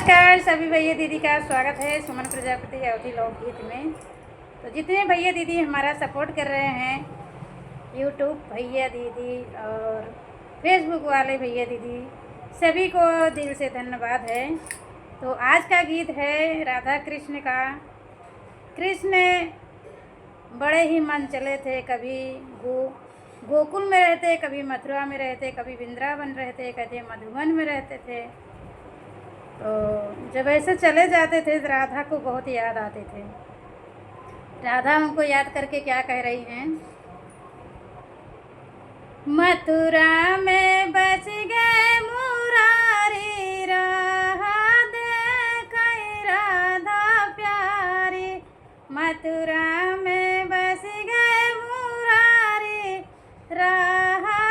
नमस्कार सभी भैया दीदी का स्वागत है सुमन प्रजापति अवधि लोकगीत में। तो जितने भैया दीदी हमारा सपोर्ट कर रहे हैं यूट्यूब भैया दीदी और फेसबुक वाले भैया दीदी सभी को दिल से धन्यवाद है। तो आज का गीत है राधा कृष्ण का। कृष्ण बड़े ही मन चले थे, कभी गोकुल में रहते, कभी मथुरा में रहते, कभी वृंदावन रहते, कभी मधुबन में रहते थे। तो जब ऐसे चले जाते थे तो राधा को बहुत याद आते थे। राधा उनको याद करके क्या कह रही हैं, मथुरा में बच गए मुरारी, राधा राधा प्यारी। मथुरा में बस गए मुरारी, राधा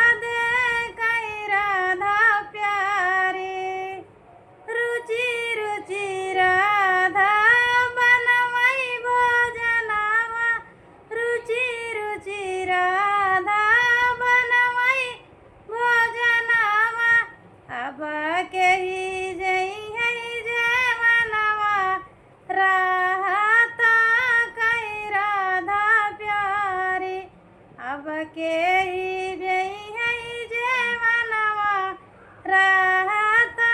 प्यारी। रुचि रुचि राधा बनवई भोजनवा, रुचि रुचि राधा बनवई भोजनवा। अब के ही जई है जवनवा, राहता कई राधा प्यारी। अब के ही जई है जवनवा, राहता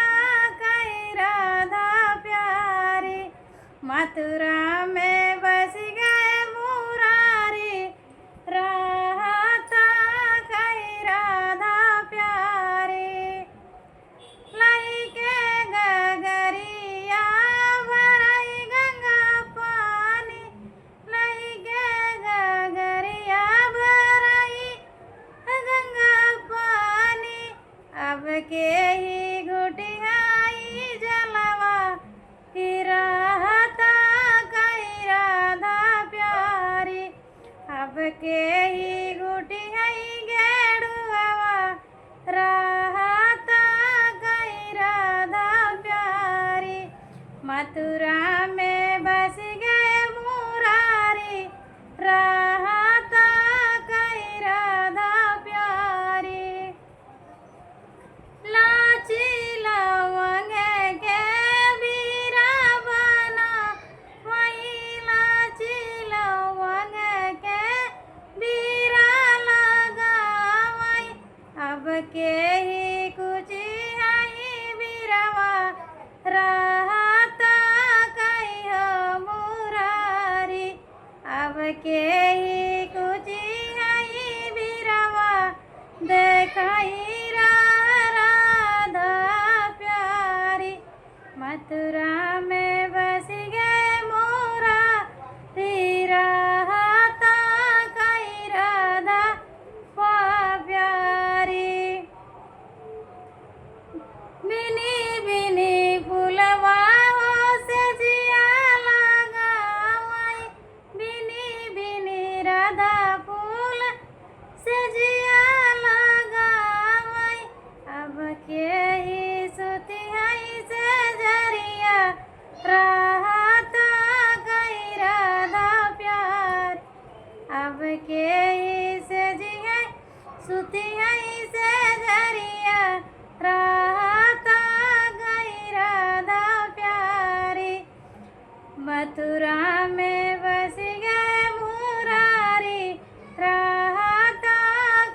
कई राधा प्यारी। मथुरा में बस गए मुरारी, राहता कई राधा प्यारी। लाई के गगरिया भराई गंगा पानी, लाई के गगरिया भराई गंगा पानी। अब के ही घुटियाई जलवा, ही राहता कई राधा प्यारी। अब के ही घुटियाई गेड़ुआ, राहता कई राधा प्यारी। मथुरा में बस गए मुरारी, राहता कई राधा प्यारी। लाची लवंग के बीरा बना, वही लाची लवंग के बीरा लगावई। अब के ही कुछ आई बीरवा, राहता कई हो मुरारी। अब के ही कुछ आई बीरवा, देखाई राधा प्यारी। मथुरा में बस गए मुरारी, राहता कई राधा प्यारी। बिनी बिनी फुलवा हो से जिया लगावई, बिनी बिनी राधा फूल से जिया लगावई। अब के ही सुतिहाई से जरिया, राहता कई राधा प्यार। अब के ही से जिया सुतिहाई से जरिया, राहता कई राधा प्यारी। मथुरा में बस गए मुरारी, राहता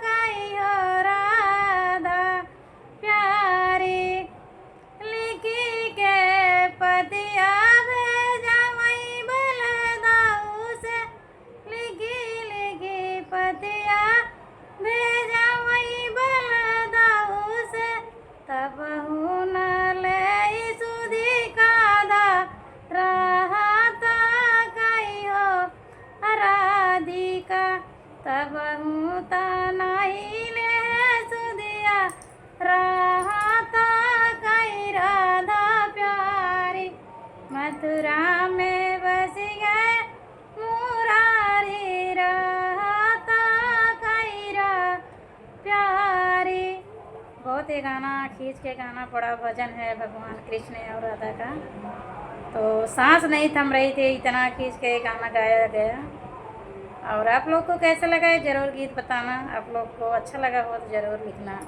कई हो राधा प्यारी। लिखी के पतिया भेजवई बलदाऊ से, लिखी लिखी पतिया भेजवई बलदाऊ से। तब न ले सुधी काधा, राहता कई हो राधिका। तब नहीं ले सुधिया, राहता कई राधा प्यारी। मथुरा में बस गए मुरारी, राहता कई राधा प्यारी। बहुत ही गाना खींच के गाना पड़ा भजन है भगवान कृष्ण और राधा का। तो सांस नहीं थम रही थी, इतना खींच के गाना गाया गया। और आप लोग को कैसा लगा है ज़रूर गीत बताना। आप लोग को अच्छा लगा हो तो ज़रूर लिखना।